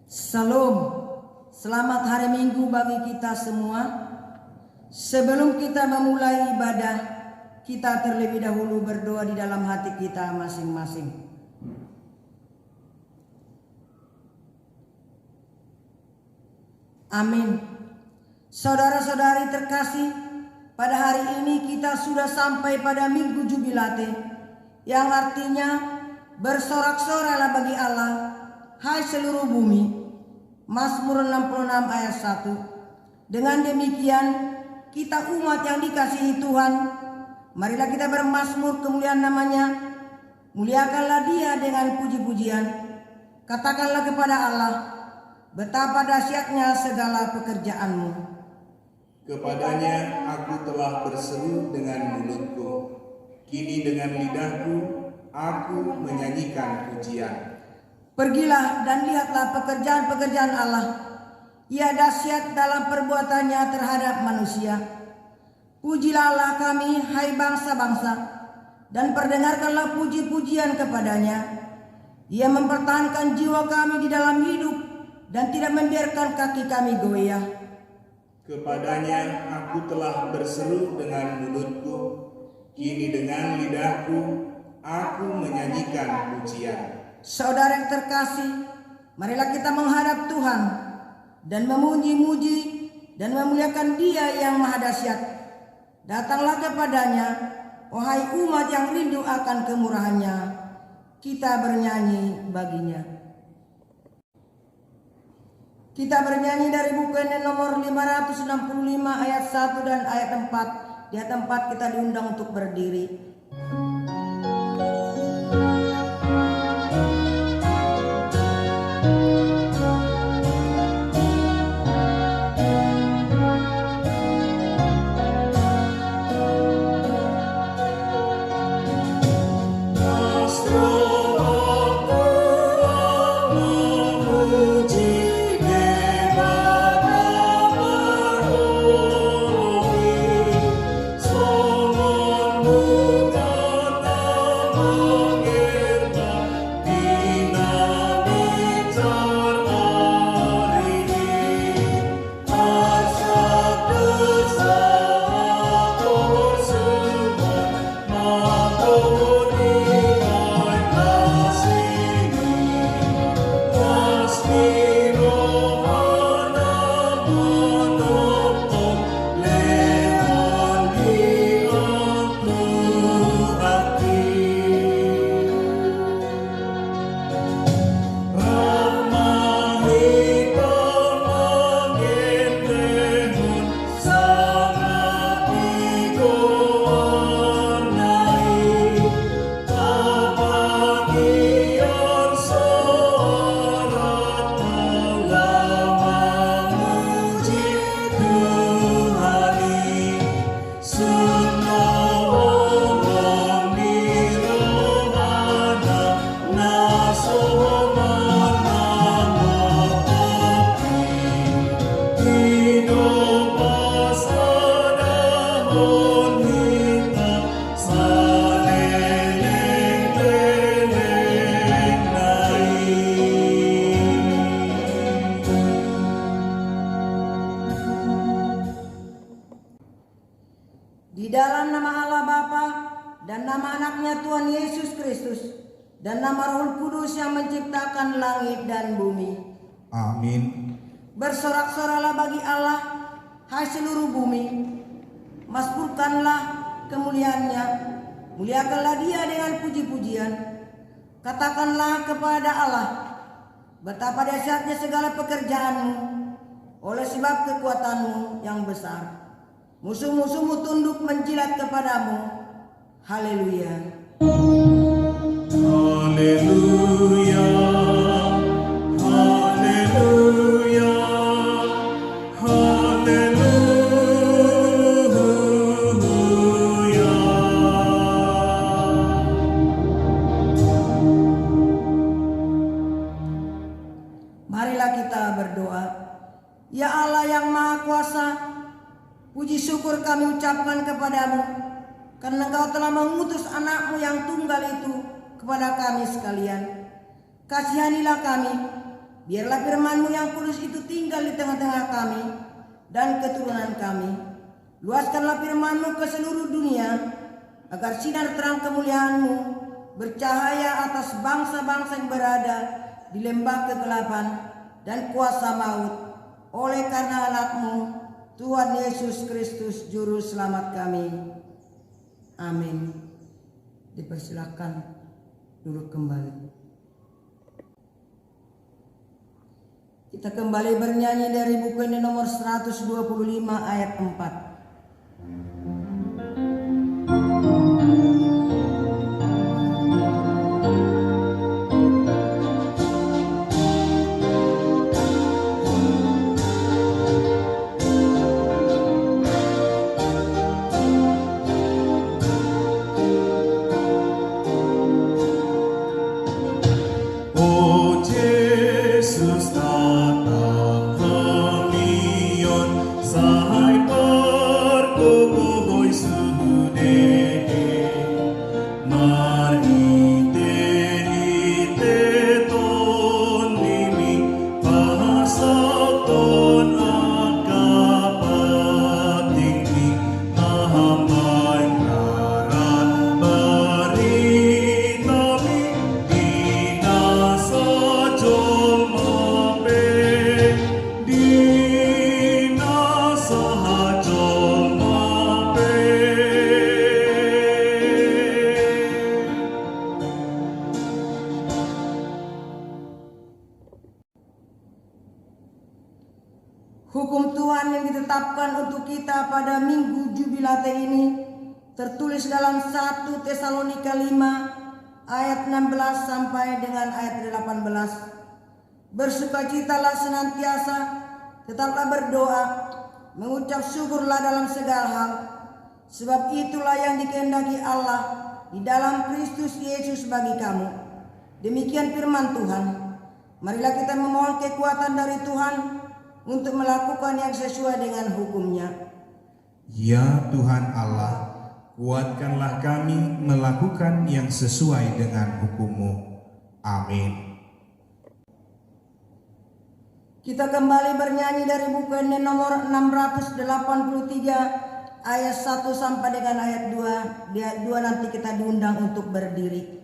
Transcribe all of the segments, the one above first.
Salam, selamat hari Minggu bagi kita semua. Sebelum kita memulai ibadah, kita terlebih dahulu berdoa di dalam hati kita masing-masing. Amin. Saudara-saudari terkasih, pada hari ini kita sudah sampai pada Minggu Jubilate, yang artinya bersorak-soraklah bagi Allah, hai seluruh bumi. Mazmur 66 ayat 1. Dengan demikian, kita umat yang dikasihi Tuhan, marilah kita bermazmur kemuliaan namanya. Muliakanlah Dia dengan puji-pujian. Katakanlah kepada Allah, betapa dahsyatnya segala pekerjaanmu. Kepadanya aku telah berseru dengan mulutku, kini dengan lidahku aku menyanyikan pujian. Pergilah dan lihatlah pekerjaan-pekerjaan Allah. Ia dahsyat dalam perbuatannya terhadap manusia. Pujilah Allah kami, hai bangsa-bangsa, dan perdengarkanlah puji-pujian kepadanya. Ia mempertahankan jiwa kami di dalam hidup dan tidak membiarkan kaki kami goyah. Kepadanya aku telah berseru dengan mulutku, kini dengan lidahku aku menyanyikan pujian. Saudara yang terkasih, marilah kita menghadap Tuhan dan memuji-muji dan memuliakan Dia yang maha dahsyat. Datanglah kepadanya, wahai umat yang rindu akan kemurahannya. Kita bernyanyi baginya. Kita bernyanyi dari buku Enen nomor 565 ayat 1 dan ayat 4. Di ayat 4 kita diundang untuk berdiri. Di dalam nama Allah Bapa dan nama anaknya Tuhan Yesus Kristus dan nama Roh Kudus yang menciptakan langit dan bumi. Amin. Bersorak-soraklah bagi Allah, hai seluruh bumi. Mazmurkanlah kemuliaannya. Muliakanlah Dia dengan puji-pujian. Katakanlah kepada Allah, betapa dahsyatnya segala pekerjaanmu, oleh sebab kekuatanmu yang besar. Musuh-musuhmu tunduk menjilat kepadamu. Haleluya. Haleluya. Haleluya. Haleluya. Marilah kita berdoa. Ya Allah yang Maha Kuasa, puji syukur kami ucapkan kepadamu karena Engkau telah mengutus anak-Mu yang tunggal itu kepada kami sekalian. Kasihanilah kami Biarlah firman-Mu yang kudus itu tinggal di tengah-tengah kami dan keturunan kami. Luaskanlah firman-Mu ke seluruh dunia, agar sinar terang kemuliaan-Mu bercahaya atas bangsa-bangsa yang berada di lembah kegelapan dan kuasa maut, oleh karena anak-Mu, Tuhan Yesus Kristus Juru Selamat kami. Amin. Dipersilakan duduk kembali. Kita kembali bernyanyi dari buku ini nomor 125 ayat 4. Hukum Tuhan yang ditetapkan untuk kita pada Minggu Jubilate ini tertulis dalam 1 Tesalonika 5 ayat 16 sampai dengan ayat 18. Bersukacitalah senantiasa, tetaplah berdoa, mengucap syukurlah dalam segala hal, sebab itulah yang dikehendaki Allah di dalam Kristus Yesus bagi kamu. Demikian firman Tuhan. Marilah kita memohon kekuatan dari Tuhan untuk melakukan yang sesuai dengan hukum-Nya. Ya Tuhan Allah, kuatkanlah kami melakukan yang sesuai dengan hukum-Mu. Amin. Kita kembali bernyanyi dari buku ini nomor 683 ayat 1 sampai dengan ayat 2. Di ayat 2 nanti kita diundang untuk berdiri.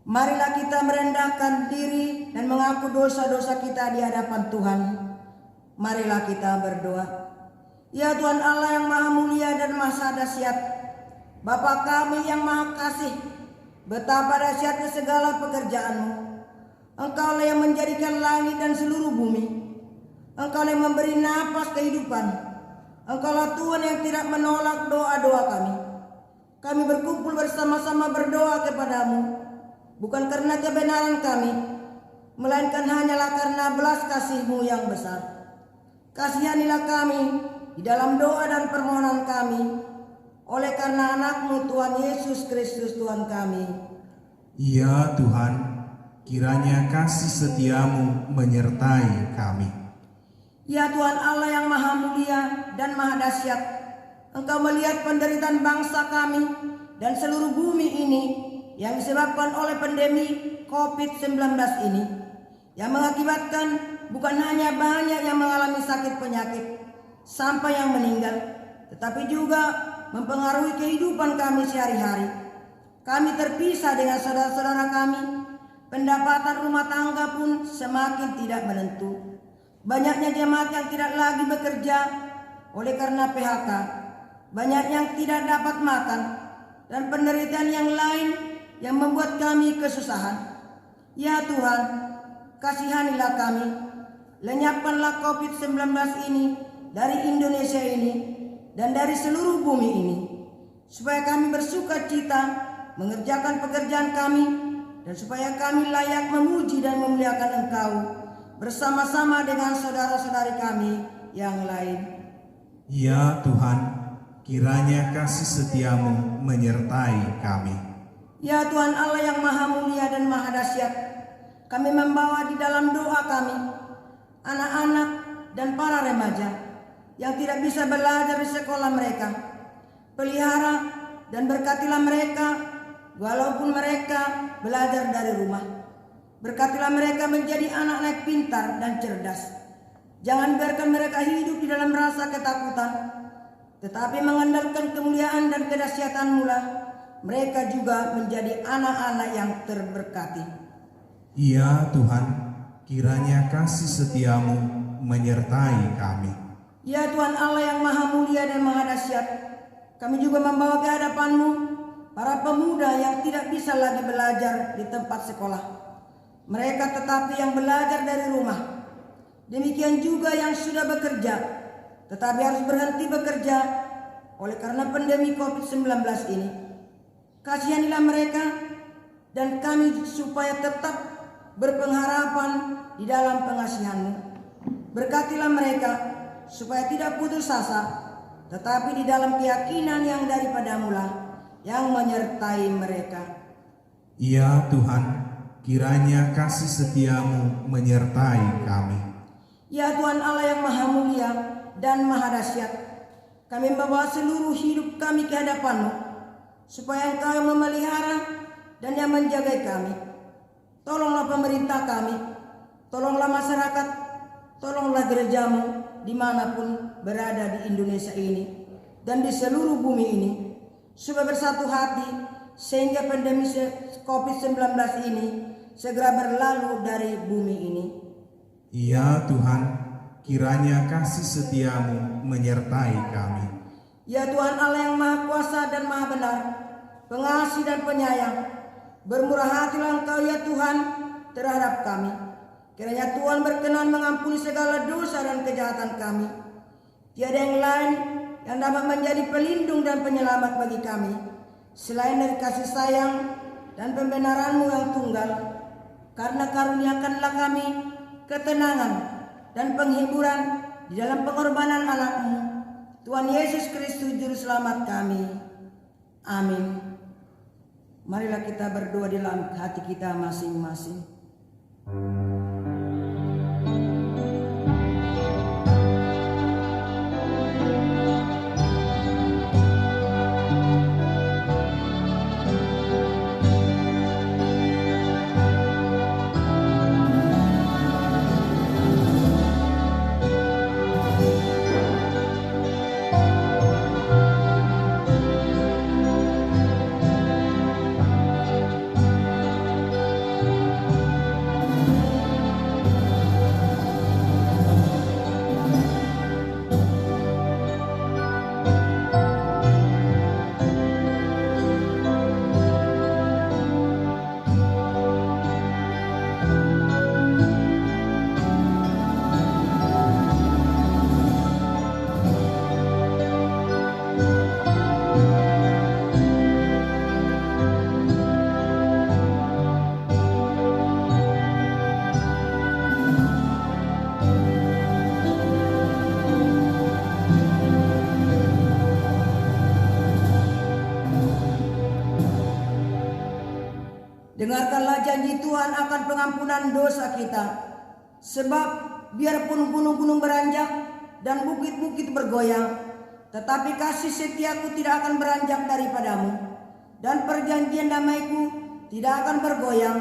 Marilah kita merendahkan diri dan mengaku dosa-dosa kita di hadapan Tuhan. Marilah kita berdoa. Ya Tuhan Allah yang maha mulia dan maha dahsyat, Bapa kami yang maha kasih, betapa dahsyatnya segala pekerjaan-Mu. Engkaulah yang menjadikan langit dan seluruh bumi. Engkaulah yang memberi napas kehidupan. Engkaulah Tuhan yang tidak menolak doa-doa kami. Kami berkumpul bersama-sama berdoa kepadamu, bukan karena kebenaran kami, melainkan hanyalah karena belas kasih-Mu yang besar. Kasihanilah kami di dalam doa dan permohonan kami, oleh karena anak-Mu Tuhan Yesus Kristus Tuhan kami. Ya Tuhan, kiranya kasih setiamu menyertai kami. Ya Tuhan Allah yang maha mulia dan maha dahsyat, Engkau melihat penderitaan bangsa kami dan seluruh bumi ini yang disebabkan oleh pandemi COVID-19 ini, yang mengakibatkan bukan hanya banyak yang mengalami sakit penyakit sampai yang meninggal, tetapi juga mempengaruhi kehidupan kami sehari-hari. Kami terpisah dengan saudara-saudara kami, pendapatan rumah tangga pun semakin tidak menentu. Banyaknya jemaat yang tidak lagi bekerja oleh karena PHK, banyak yang tidak dapat makan, dan penderitaan yang lain yang membuat kami kesusahan. Ya Tuhan, kasihanilah kami, lenyapkanlah COVID-19 ini dari Indonesia ini dan dari seluruh bumi ini, supaya kami bersuka cita mengerjakan pekerjaan kami, dan supaya kami layak memuji dan memuliakan Engkau bersama-sama dengan saudara-saudari kami yang lain. Ya Tuhan, kiranya kasih setiamu menyertai kami. Ya Tuhan Allah yang maha mulia dan maha dahsyat, kami membawa di dalam doa kami anak-anak dan para remaja yang tidak bisa belajar di sekolah mereka. Pelihara dan berkatilah mereka walaupun mereka belajar dari rumah. Berkatilah mereka menjadi anak-anak pintar dan cerdas. Jangan biarkan mereka hidup di dalam rasa ketakutan, tetapi mengandalkan kemuliaan dan kedahsyatan-Mu lah mereka juga menjadi anak-anak yang terberkati. Ya Tuhan, kiranya kasih setiamu menyertai kami. Ya Tuhan Allah yang maha mulia dan maha dahsyat, kami juga membawa ke hadapan-Mu para pemuda yang tidak bisa lagi belajar di tempat sekolah. Mereka tetapi yang belajar dari rumah. Demikian juga yang sudah bekerja, tetapi harus berhenti bekerja oleh karena pandemi COVID-19 ini. Kasihanilah mereka dan kami supaya tetap berpengharapan di dalam pengasihan-Mu. Berkatilah mereka supaya tidak putus asa, tetapi di dalam keyakinan yang daripada-Mu lah yang menyertai mereka. Ya Tuhan, kiranya kasih setiamu menyertai kami. Ya Tuhan Allah yang maha mulia dan maha dahsyat, kami membawa seluruh hidup kami ke hadapan-Mu, supaya Engkau yang memelihara dan yang menjaga kami. Tolonglah pemerintah kami, tolonglah masyarakat, tolonglah gereja-Mu dimanapun berada di Indonesia ini dan di seluruh bumi ini, supaya bersatu hati sehingga pandemi COVID-19 ini segera berlalu dari bumi ini. Ya Tuhan, kiranya kasih setiamu menyertai kami. Ya Tuhan Allah yang maha kuasa dan maha benar, pengasih dan penyayang, bermurah hatilah Engkau ya Tuhan terhadap kami. Kiranya Tuhan berkenan mengampuni segala dosa dan kejahatan kami. Tiada yang lain yang dapat menjadi pelindung dan penyelamat bagi kami selain dari kasih sayang dan pembenaran-Mu yang tunggal. Karena karuniakanlah kami ketenangan dan penghiburan di dalam pengorbanan anak-Mu, Tuhan Yesus Kristus Juru Selamat kami. Amin. Marilah kita berdoa di dalam hati kita masing-masing. Dengarkanlah janji Tuhan akan pengampunan dosa kita. Sebab biarpun gunung-gunung beranjak dan bukit-bukit bergoyang, tetapi kasih setiaku tidak akan beranjak daripadamu, dan perjanjian damaiku tidak akan bergoyang.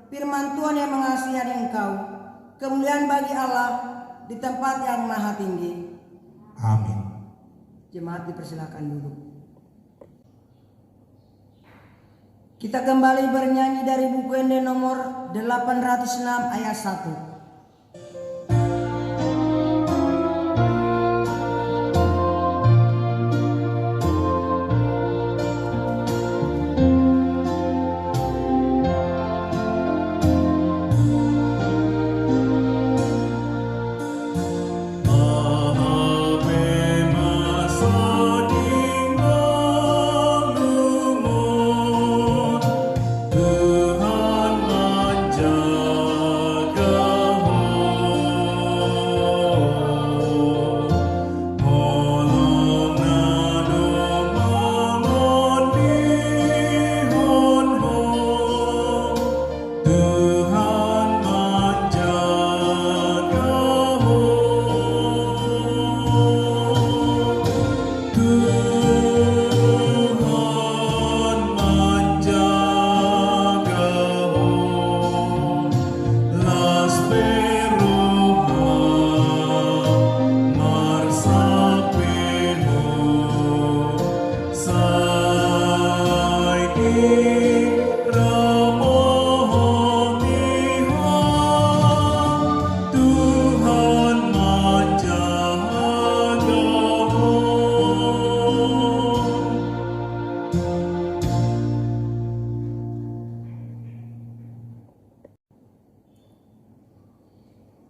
Firman Tuhan yang mengasihani engkau. Kemuliaan bagi Allah di tempat yang maha tinggi. Amin. Jemaat dipersilakan duduk. Kita kembali bernyanyi dari buku Ende nomor 806 ayat 1.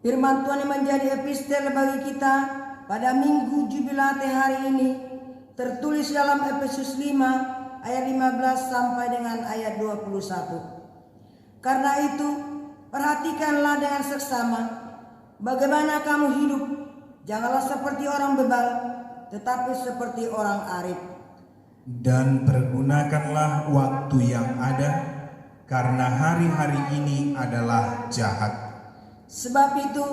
Firman Tuhan yang menjadi epistel bagi kita pada Minggu Jubilate hari ini tertulis dalam Efesus 5 ayat 15 sampai dengan ayat 21. Karena itu, perhatikanlah dengan seksama bagaimana kamu hidup. Janganlah seperti orang bebal, tetapi seperti orang arif. Dan pergunakanlah waktu yang ada, karena hari-hari ini adalah jahat. Sebab itu,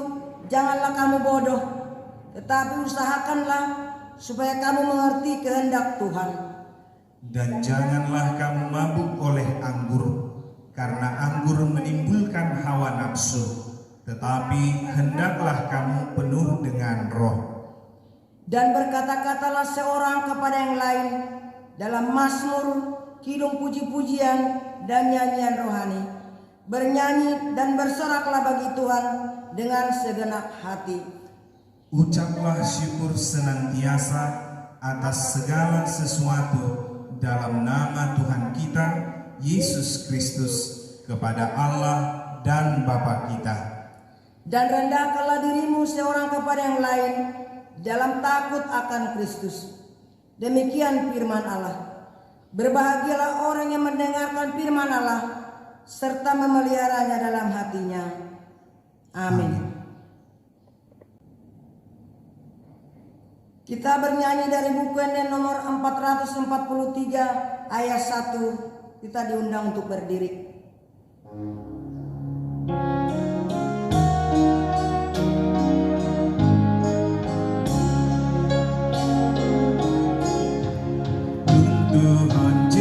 janganlah kamu bodoh, tetapi usahakanlah supaya kamu mengerti kehendak Tuhan. Dan janganlah kamu mabuk oleh anggur, karena anggur menimbulkan hawa nafsu, tetapi hendaklah kamu penuh dengan roh. Dan berkata-katalah seorang kepada yang lain dalam mazmur, kidung puji-pujian, dan nyanyian rohani. Bernyanyi dan bersoraklah bagi Tuhan dengan segenap hati. Ucaplah syukur senantiasa atas segala sesuatu dalam nama Tuhan kita, Yesus Kristus, kepada Allah dan Bapa kita. Dan rendahkanlah dirimu seorang kepada yang lain dalam takut akan Kristus. Demikian firman Allah. Berbahagialah orang yang mendengarkan firman Allah serta memeliharanya dalam hatinya. Amin. Kita bernyanyi dari buku Ende nomor 443 ayat 1. Kita diundang untuk berdiri. Tuhan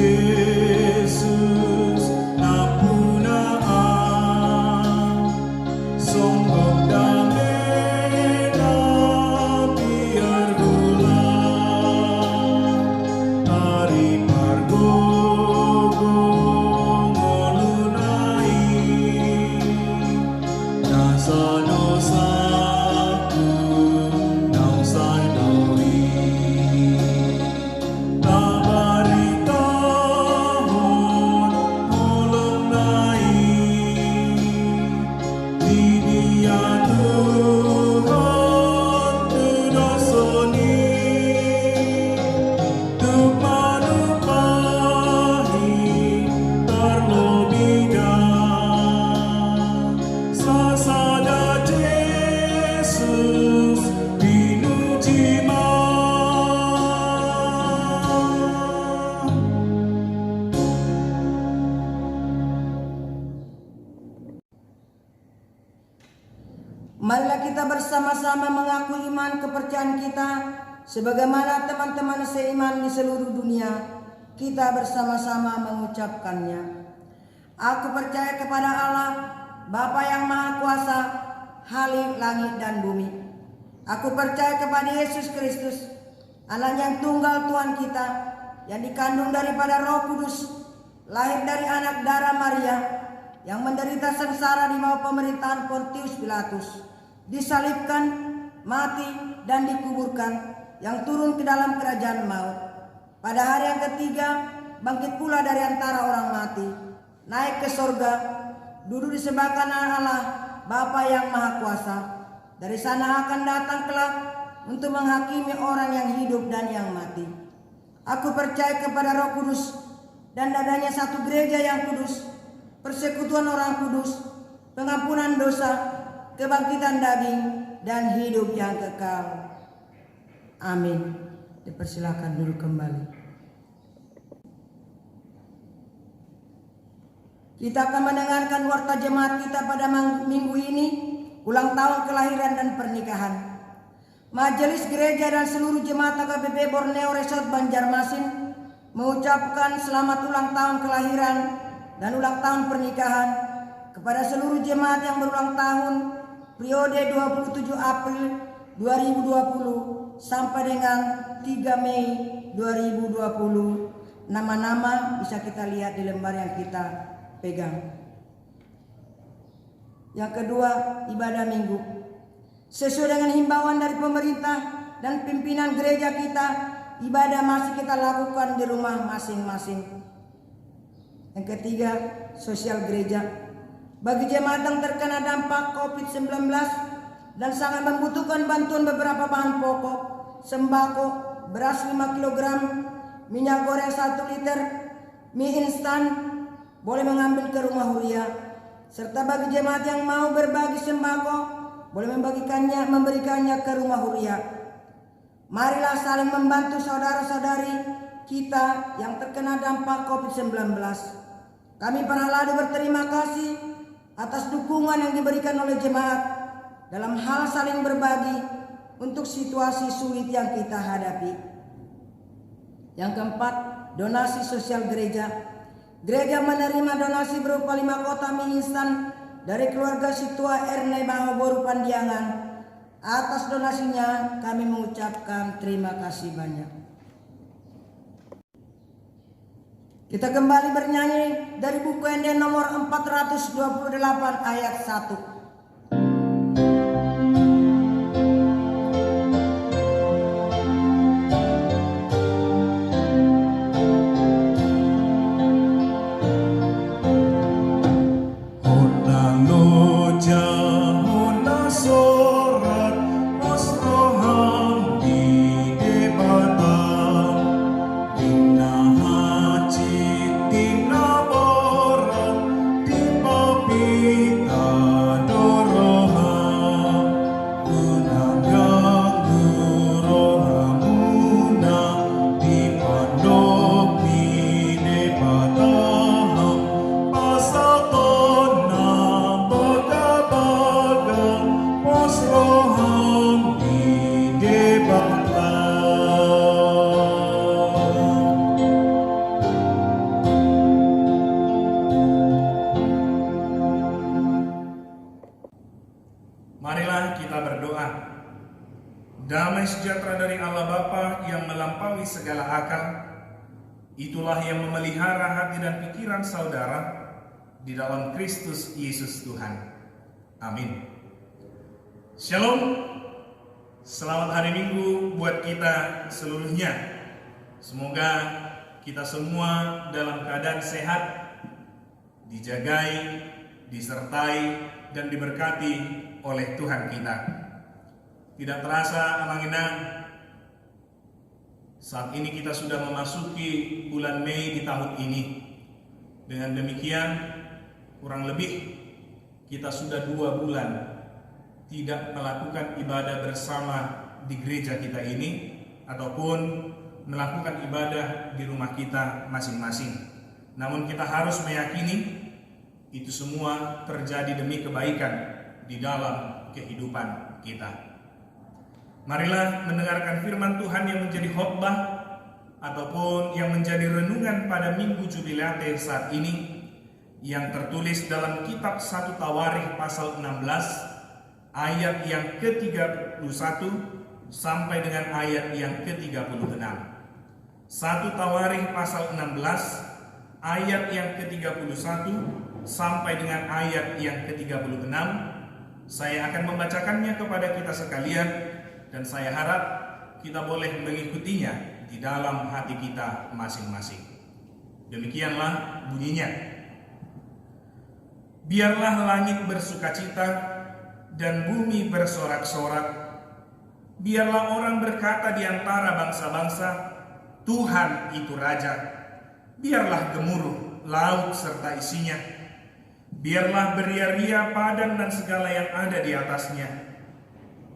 Yesus napunaan, songgok damai biar bulan, hari margogo ngolunai. bersama-sama mengaku iman kepercayaan kita sebagaimana teman-teman seiman di seluruh dunia. Kita bersama-sama mengucapkannya. Aku percaya kepada Allah, Bapa yang Maha Kuasa, Khalik langit dan bumi. Aku percaya kepada Yesus Kristus, Anak yang tunggal Tuhan kita, yang dikandung daripada Roh Kudus, lahir dari anak darah Maria, yang menderita sengsara di bawah pemerintahan Pontius Pilatus, disalibkan, mati, dan dikuburkan, yang turun ke dalam kerajaan maut. Pada hari yang ketiga, bangkit pula dari antara orang mati, naik ke sorga, duduk di sebelah kanan Allah, Bapa yang Maha Kuasa. Dari sana akan datang kelak untuk menghakimi orang yang hidup dan yang mati. Aku percaya kepada Roh Kudus dan adanya satu gereja yang kudus, persekutuan orang kudus, pengampunan dosa, kebangkitan daging, dan hidup yang kekal. Amin. Dipersilakan dulu kembali. Kita akan mendengarkan warta jemaat kita pada minggu ini, ulang tahun kelahiran dan pernikahan. Majelis Gereja dan seluruh jemaat AKBP Borneo Resort Banjarmasin mengucapkan selamat ulang tahun kelahiran dan ulang tahun pernikahan kepada seluruh jemaat yang berulang tahun periode 27 April 2020 sampai dengan 3 Mei 2020. Nama-nama bisa kita lihat di lembar yang kita pegang. Yang kedua, ibadah minggu. Sesuai dengan himbauan dari pemerintah dan pimpinan gereja kita, ibadah masih kita lakukan di rumah masing-masing. Yang ketiga, sosial gereja. Bagi jemaat yang terkena dampak COVID-19 dan sangat membutuhkan bantuan beberapa bahan pokok, sembako, beras 5 kg, minyak goreng 1 liter, mie instan, boleh mengambil ke rumah Huria. Serta bagi jemaat yang mau berbagi sembako, boleh memberikannya ke rumah Huria. Marilah saling membantu saudara-saudari kita yang terkena dampak COVID-19. Kami para ladu berterima kasih atas dukungan yang diberikan oleh jemaat dalam hal saling berbagi untuk situasi sulit yang kita hadapi. Yang keempat, donasi sosial gereja. Gereja menerima donasi berupa 5 kotak mie instan dari keluarga Situa Erne Mahoboru Pandiangan. Atas donasinya kami mengucapkan terima kasih banyak. Kita kembali bernyanyi dari buku ND nomor 428 ayat 1. Marilah kita berdoa. Damai sejahtera dari Allah Bapa yang melampaui segala akal, itulah yang memelihara hati dan pikiran saudara di dalam Kristus Yesus Tuhan. Amin. Shalom. Selamat hari Minggu buat kita seluruhnya. Semoga kita semua dalam keadaan sehat, dijagai, disertai, dan diberkati oleh Tuhan kita. Tidak terasa Amang Inang, saat ini kita sudah memasuki bulan Mei di tahun ini. Dengan demikian, kurang lebih kita sudah 2 bulan tidak melakukan ibadah bersama di gereja kita ini, ataupun melakukan ibadah di rumah kita masing-masing. Namun kita harus meyakini itu semua terjadi demi kebaikan di dalam kehidupan kita. Marilah mendengarkan firman Tuhan yang menjadi khotbah ataupun yang menjadi renungan pada Minggu Jubilate saat ini, yang tertulis dalam kitab 1 Tawarikh pasal 16 ayat yang ke-31 sampai dengan ayat yang ke-36. 1 Tawarikh pasal 16 ayat yang ke-31 sampai dengan ayat yang ke-36. Saya akan membacakannya kepada kita sekalian, dan saya harap kita boleh mengikutinya di dalam hati kita masing-masing. Demikianlah bunyinya. Biarlah langit bersukacita dan bumi bersorak-sorak. Biarlah orang berkata di antara bangsa-bangsa, Tuhan itu Raja. Biarlah gemuruh laut serta isinya. Biarlah beria-ria padang dan segala yang ada di atasnya.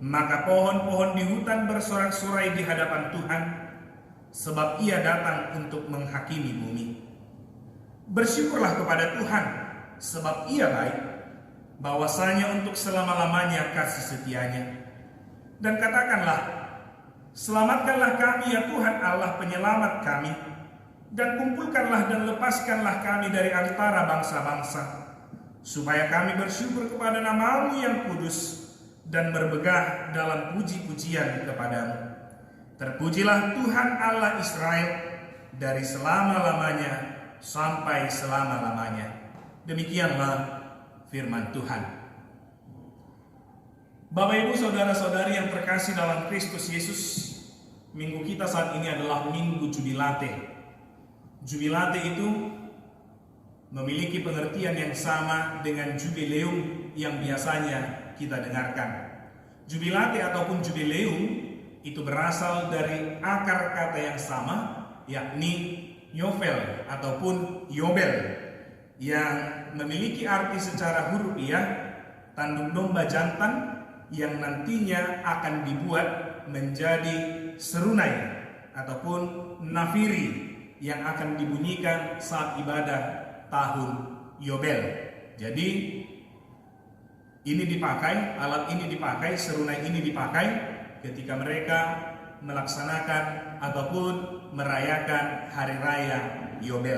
Maka pohon-pohon di hutan bersorak-sorai di hadapan Tuhan, sebab Ia datang untuk menghakimi bumi. Bersyukurlah kepada Tuhan, sebab Ia baik, bahwasanya untuk selama-lamanya kasih setianya. Dan katakanlah, selamatkanlah kami ya Tuhan Allah penyelamat kami, dan kumpulkanlah dan lepaskanlah kami dari antara bangsa-bangsa, supaya kami bersyukur kepada nama-Mu yang kudus, dan berbegah dalam puji-pujian kepadamu. Terpujilah Tuhan Allah Israel dari selama-lamanya sampai selama-lamanya. Demikianlah firman Tuhan. Bapak Ibu saudara-saudari yang terkasih dalam Kristus Yesus, minggu kita saat ini adalah Minggu Jubilate. Jubilate itu memiliki pengertian yang sama dengan jubileum yang biasanya kita dengarkan. Jubilate ataupun jubileum itu berasal dari akar kata yang sama, yakni yovel ataupun yobel, yang memiliki arti secara hurufiah tanduk domba jantan yang nantinya akan dibuat menjadi serunai ataupun nafiri yang akan dibunyikan saat ibadah tahun yobel. Jadi alat ini dipakai, serunai ini dipakai ketika mereka melaksanakan ataupun merayakan hari raya Yobel.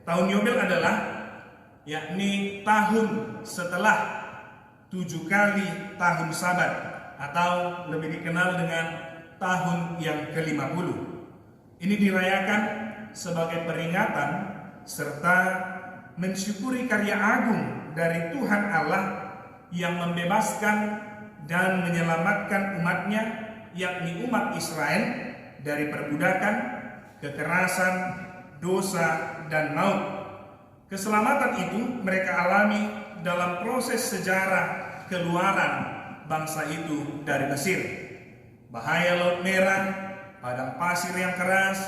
Tahun Yobel adalah yakni tahun setelah 7 kali tahun Sabat, atau lebih dikenal dengan tahun yang ke-50. Ini dirayakan sebagai peringatan serta mensyukuri karya agung dari Tuhan Allah yang membebaskan dan menyelamatkan umatnya, yakni umat Israel, dari perbudakan, kekerasan, dosa, dan maut. Keselamatan itu mereka alami dalam proses sejarah keluaran bangsa itu dari Mesir. Bahaya Laut Merah, padang pasir yang keras,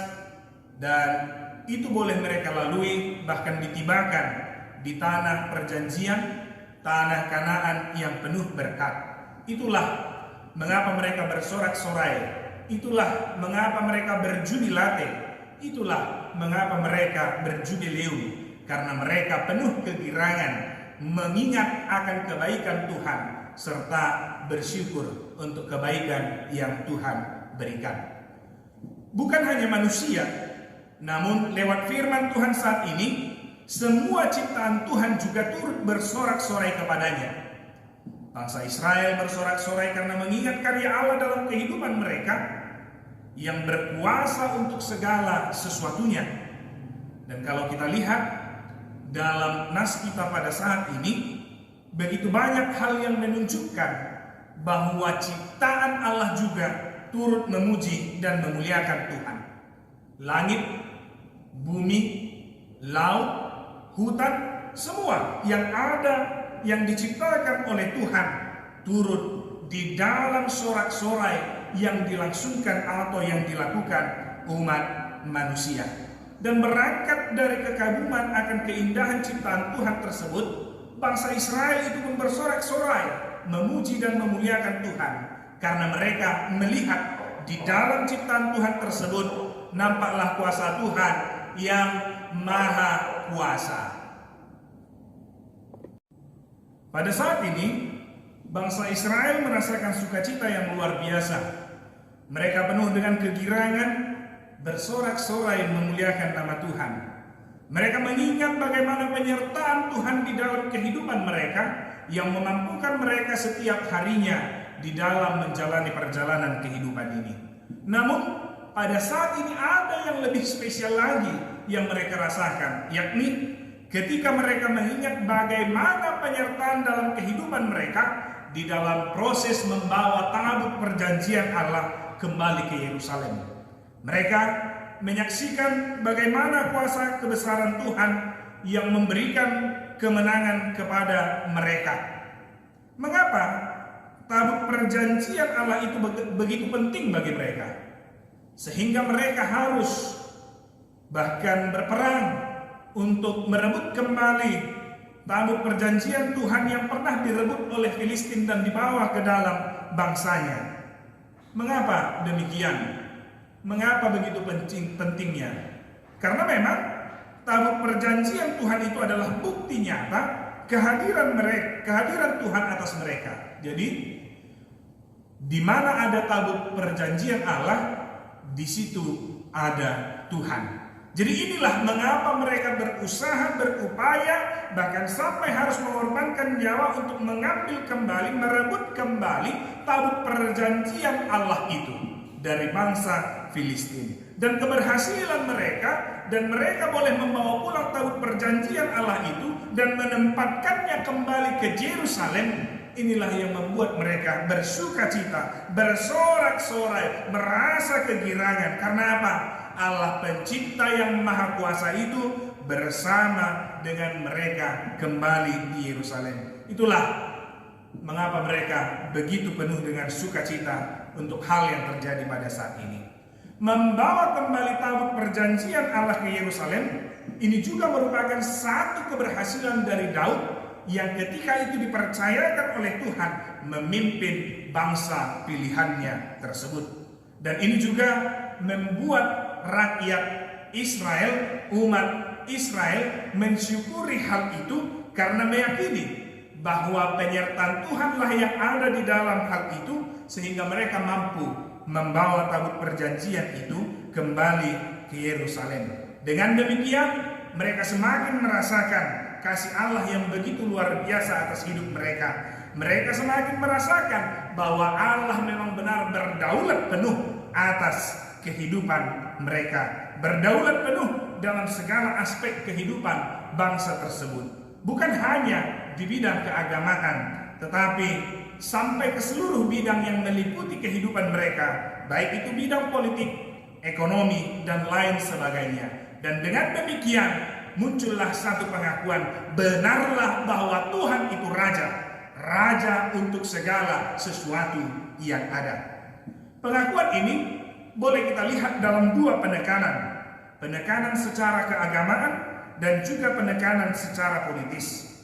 dan itu boleh mereka lalui, bahkan ditibakan di tanah perjanjian, tanah Kanaan yang penuh berkat. Itulah mengapa mereka bersorak-sorai, itulah mengapa mereka berjubilate, itulah mengapa mereka berjubileum, karena mereka penuh kegirangan mengingat akan kebaikan Tuhan serta bersyukur untuk kebaikan yang Tuhan berikan. Bukan hanya manusia, namun lewat firman Tuhan saat ini, semua ciptaan Tuhan juga turut bersorak-sorai kepadanya. Bangsa Israel bersorak-sorai karena mengingat karya Allah dalam kehidupan mereka yang berkuasa untuk segala sesuatunya. Dan kalau kita lihat dalam nas kita pada saat ini, begitu banyak hal yang menunjukkan bahwa ciptaan Allah juga turut memuji dan memuliakan Tuhan. Langit, bumi, laut, hutan, semua yang ada yang diciptakan oleh Tuhan turut di dalam sorak-sorai yang dilangsungkan atau yang dilakukan umat manusia. Dan berangkat dari kekaguman akan keindahan ciptaan Tuhan tersebut, bangsa Israel itu pun bersorak-sorai memuji dan memuliakan Tuhan, karena mereka melihat di dalam ciptaan Tuhan tersebut nampaklah kuasa Tuhan yang maha kuasa. Pada saat ini bangsa Israel merasakan sukacita yang luar biasa. Mereka penuh dengan kegirangan, bersorak-sorai memuliakan nama Tuhan. Mereka mengingat bagaimana penyertaan Tuhan di dalam kehidupan mereka yang memampukan mereka setiap harinya di dalam menjalani perjalanan kehidupan ini. Namun, pada saat ini ada yang lebih spesial lagi yang mereka rasakan, yakni ketika mereka mengingat bagaimana penyertaan dalam kehidupan mereka di dalam proses membawa tabut perjanjian Allah kembali ke Yerusalem. Mereka menyaksikan bagaimana kuasa kebesaran Tuhan yang memberikan kemenangan kepada mereka. Mengapa tabut perjanjian Allah itu begitu penting bagi mereka? Sehingga mereka harus bahkan berperang untuk merebut kembali tabut perjanjian Tuhan yang pernah direbut oleh Filistin dan dibawa ke dalam bangsanya. Mengapa demikian? Mengapa begitu pentingnya? Karena memang tabut perjanjian Tuhan itu adalah bukti nyata kehadiran Tuhan atas mereka. Jadi, di mana ada tabut perjanjian Allah, di situ ada Tuhan. Jadi inilah mengapa mereka berusaha, berupaya, bahkan sampai harus mengorbankan nyawa untuk mengambil kembali, merebut kembali tabut perjanjian Allah itu dari bangsa Filistin. Dan keberhasilan mereka, dan mereka boleh membawa pulang tabut perjanjian Allah itu dan menempatkannya kembali ke Yerusalem. Inilah yang membuat mereka bersukacita, bersorak-sorai, merasa kegirangan. Karena apa? Allah pencipta yang maha kuasa itu bersama dengan mereka kembali di Yerusalem. Itulah mengapa mereka begitu penuh dengan sukacita untuk hal yang terjadi pada saat ini. Membawa kembali tabut perjanjian Allah ke Yerusalem, ini juga merupakan satu keberhasilan dari Daud yang ketika itu dipercayakan oleh Tuhan memimpin bangsa pilihannya tersebut. Dan ini juga membuat rakyat Israel, umat Israel mensyukuri hal itu karena meyakini bahwa penyertaan Tuhanlah yang ada di dalam hal itu, sehingga mereka mampu membawa tabut perjanjian itu kembali ke Yerusalem. Dengan demikian mereka semakin merasakan kasih Allah yang begitu luar biasa atas hidup mereka. Mereka semakin merasakan bahwa Allah memang benar berdaulat penuh atas kehidupan mereka, berdaulat penuh dalam segala aspek kehidupan bangsa tersebut. Bukan hanya di bidang keagamaan, tetapi sampai ke seluruh bidang yang meliputi kehidupan mereka, baik itu bidang politik, ekonomi, dan lain sebagainya. Dan dengan demikian muncullah satu pengakuan, benarlah bahwa Tuhan itu Raja, Raja untuk segala sesuatu yang ada. Pengakuan ini boleh kita lihat dalam dua penekanan. Penekanan secara keagamaan dan juga penekanan secara politis.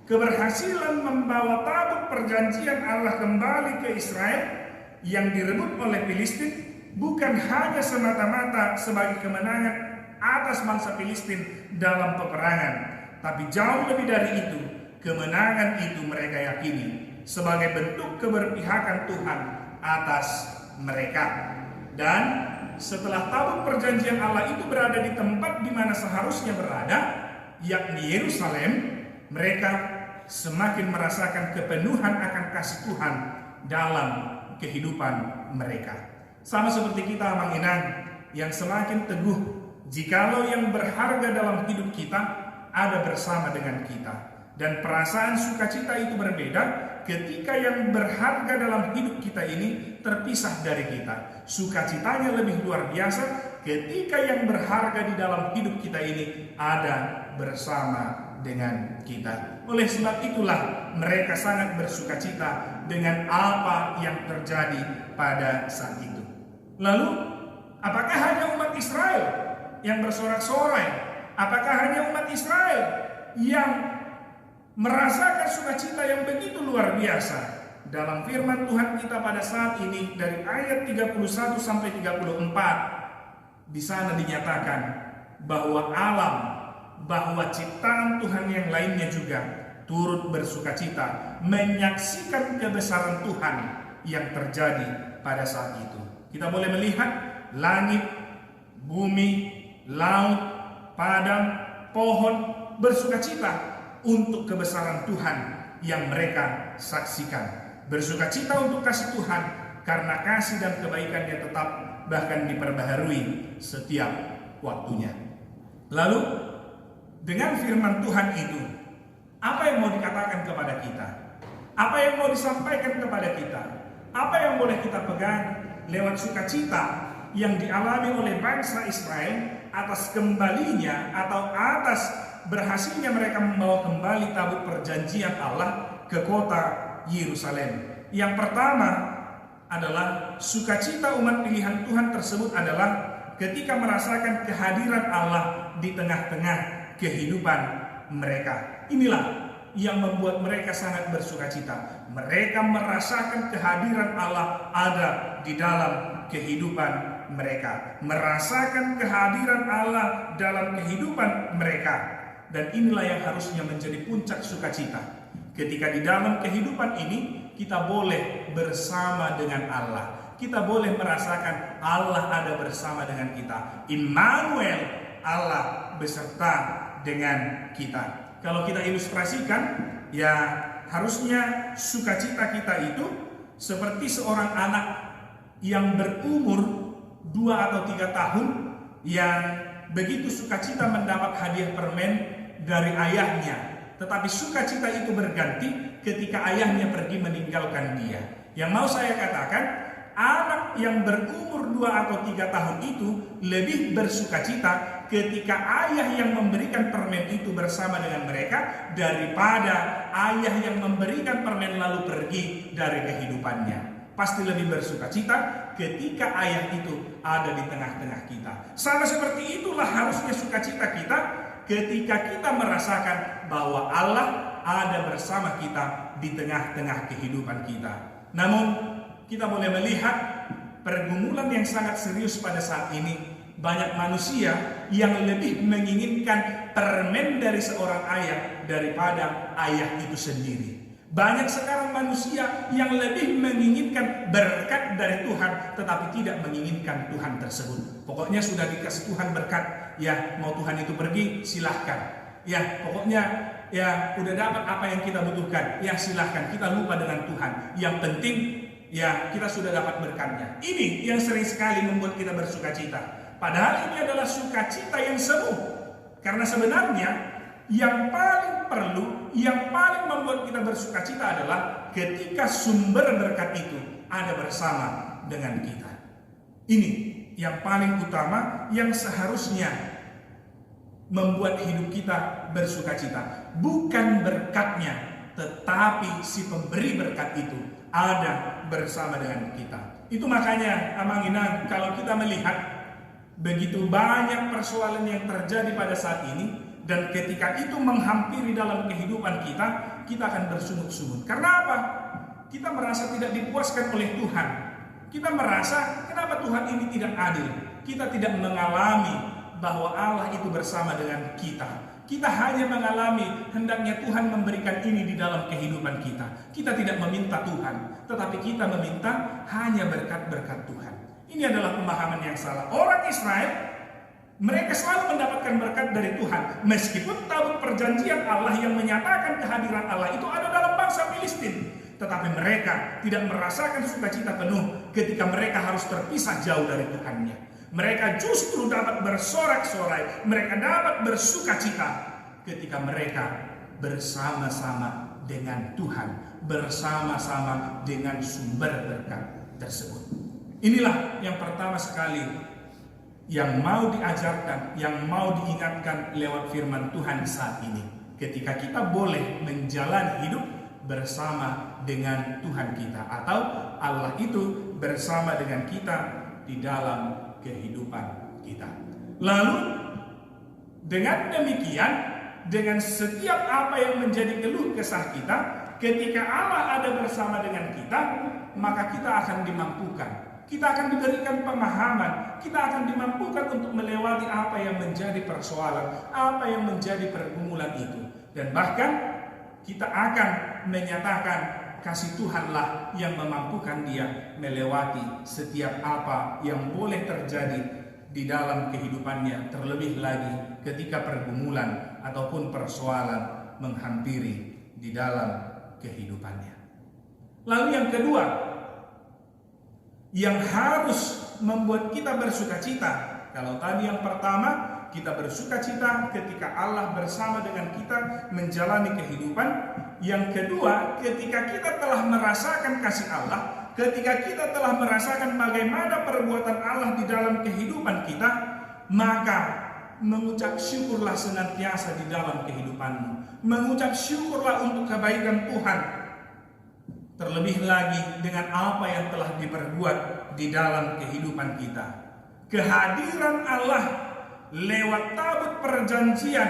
Keberhasilan membawa tabut perjanjian Allah kembali ke Israel yang direbut oleh Filistin bukan hanya semata-mata sebagai kemenangan atas bangsa Filistin dalam peperangan, tapi jauh lebih dari itu, kemenangan itu mereka yakini sebagai bentuk keberpihakan Tuhan atas mereka. Dan setelah tabut perjanjian Allah itu berada di tempat di mana seharusnya berada, yakni Yerusalem, mereka semakin merasakan kepenuhan akan kasih Tuhan dalam kehidupan mereka. Sama seperti kita, Mang Inang, yang semakin teguh jikalau yang berharga dalam hidup kita ada bersama dengan kita. Dan perasaan sukacita itu berbeda ketika yang berharga dalam hidup kita ini terpisah dari kita. Sukacitanya lebih luar biasa ketika yang berharga di dalam hidup kita ini ada bersama dengan kita. Oleh sebab itulah mereka sangat bersukacita dengan apa yang terjadi pada saat itu. Lalu, apakah hanya umat Israel yang bersorak-sorai? Apakah hanya umat Israel yang merasakan sukacita yang begitu luar biasa? Dalam firman Tuhan kita pada saat ini dari ayat 31 sampai 34, di sana dinyatakan bahwa alam, bahwa ciptaan Tuhan yang lainnya juga turut bersukacita menyaksikan kebesaran Tuhan yang terjadi pada saat itu. Kita boleh melihat langit, bumi, laut, padang, pohon bersukacita untuk kebesaran Tuhan yang mereka saksikan. Bersukacita untuk kasih Tuhan karena kasih dan kebaikannya tetap bahkan diperbaharui setiap waktunya. Lalu dengan firman Tuhan itu, apa yang mau dikatakan kepada kita? Apa yang mau disampaikan kepada kita? Apa yang boleh kita pegang lewat sukacita yang dialami oleh bangsa Israel atas kembalinya atau atas berhasilnya mereka membawa kembali tabut perjanjian Allah ke kota Yerusalem? Yang pertama adalah sukacita umat pilihan Tuhan tersebut adalah ketika merasakan kehadiran Allah di tengah-tengah kehidupan mereka. Inilah yang membuat mereka sangat bersukacita. Mereka merasakan kehadiran Allah ada di dalam kehidupan mereka. Merasakan kehadiran Allah dalam kehidupan mereka. Dan inilah yang harusnya menjadi puncak sukacita. Ketika di dalam kehidupan ini kita boleh bersama dengan Allah. Kita boleh merasakan Allah ada bersama dengan kita. Immanuel, Allah beserta dengan kita. Kalau kita ilustrasikan, ya harusnya sukacita kita itu seperti seorang anak yang berumur 2 atau 3 tahun yang begitu sukacita mendapat hadiah permen dari ayahnya. Tetapi sukacita itu berganti ketika ayahnya pergi meninggalkan dia. Yang mau saya katakan, anak yang berumur 2 atau 3 tahun itu lebih bersukacita ketika ayah yang memberikan permen itu bersama dengan mereka daripada ayah yang memberikan permen lalu pergi dari kehidupannya. Pasti lebih bersukacita ketika ayah itu ada di tengah-tengah kita. Sama seperti itulah harusnya sukacita kita ketika kita merasakan bahwa Allah ada bersama kita di tengah-tengah kehidupan kita. Namun kita boleh melihat pergumulan yang sangat serius pada saat ini. Banyak manusia yang lebih menginginkan permen dari seorang ayah daripada ayah itu sendiri. Banyak sekarang manusia yang lebih menginginkan berkat dari Tuhan tetapi tidak menginginkan Tuhan tersebut. Pokoknya sudah dikasih Tuhan berkat, ya mau Tuhan itu pergi silahkan. Ya pokoknya ya udah dapat apa yang kita butuhkan, ya silahkan, kita lupa dengan Tuhan. Yang penting ya kita sudah dapat berkatnya. Ini yang sering sekali membuat kita bersukacita. Padahal ini adalah sukacita yang semu. Karena sebenarnya yang paling perlu, yang paling membuat kita bersukacita adalah ketika sumber berkat itu ada bersama dengan kita. Ini yang paling utama yang seharusnya membuat hidup kita bersukacita. Bukan berkatnya, tetapi si pemberi berkat itu ada bersama dengan kita. Itu makanya Amanginang, kalau kita melihat begitu banyak persoalan yang terjadi pada saat ini, dan ketika itu menghampiri dalam kehidupan kita, kita akan bersungut-sungut. Karena apa? Kita merasa tidak dipuaskan oleh Tuhan. Kita merasa kenapa Tuhan ini tidak adil. Kita tidak mengalami bahwa Allah itu bersama dengan kita. Kita hanya mengalami hendaknya Tuhan memberikan ini di dalam kehidupan kita. Kita tidak meminta Tuhan, tetapi kita meminta hanya berkat-berkat Tuhan. Ini adalah pemahaman yang salah. Orang Israel, mereka selalu mendapatkan berkat dari Tuhan. Meskipun tabut perjanjian Allah yang menyatakan kehadiran Allah itu ada dalam bangsa Filistin. Tetapi mereka tidak merasakan sukacita penuh ketika mereka harus terpisah jauh dari Tuhannya. Mereka justru dapat bersorak-sorai. Mereka dapat bersukacita ketika mereka bersama-sama dengan Tuhan. Bersama-sama dengan sumber berkat tersebut. Inilah yang pertama sekali yang mau diajarkan, yang mau diingatkan lewat firman Tuhan saat ini. Ketika kita boleh menjalani hidup bersama dengan Tuhan kita, atau Allah itu bersama dengan kita di dalam kehidupan kita. Lalu dengan demikian, dengan setiap apa yang menjadi keluh kesah kita, ketika Allah ada bersama dengan kita, maka kita akan dimampukan. Kita akan diberikan pemahaman, kita akan dimampukan untuk melewati apa yang menjadi persoalan, apa yang menjadi pergumulan itu. Dan bahkan kita akan menyatakan kasih Tuhanlah yang memampukan dia melewati setiap apa yang boleh terjadi di dalam kehidupannya, terlebih lagi ketika pergumulan ataupun persoalan menghampiri di dalam kehidupannya. Lalu yang kedua, yang harus membuat kita bersukacita. Kalau tadi yang pertama, kita bersukacita ketika Allah bersama dengan kita menjalani kehidupan. Yang kedua, ketika kita telah merasakan kasih Allah, ketika kita telah merasakan bagaimana perbuatan Allah di dalam kehidupan kita, maka mengucap syukurlah senantiasa di dalam kehidupanmu. Mengucap syukurlah untuk kebaikan Tuhan. Terlebih lagi dengan apa yang telah diperbuat di dalam kehidupan kita. Kehadiran Allah lewat tabut perjanjian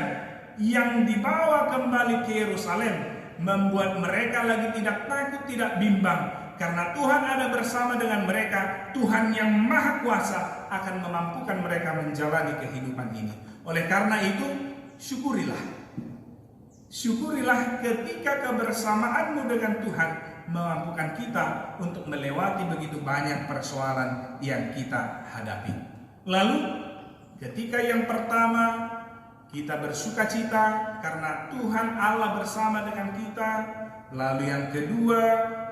yang dibawa kembali ke Yerusalem membuat mereka lagi tidak takut, tidak bimbang, karena Tuhan ada bersama dengan mereka. Tuhan yang Maha Kuasa akan memampukan mereka menjalani kehidupan ini. Oleh karena itu, syukurilah. Syukurilah ketika kebersamaanmu dengan Tuhan memampukan kita untuk melewati begitu banyak persoalan yang kita hadapi. Lalu, ketika yang pertama kita bersukacita karena Tuhan Allah bersama dengan kita. Lalu yang kedua,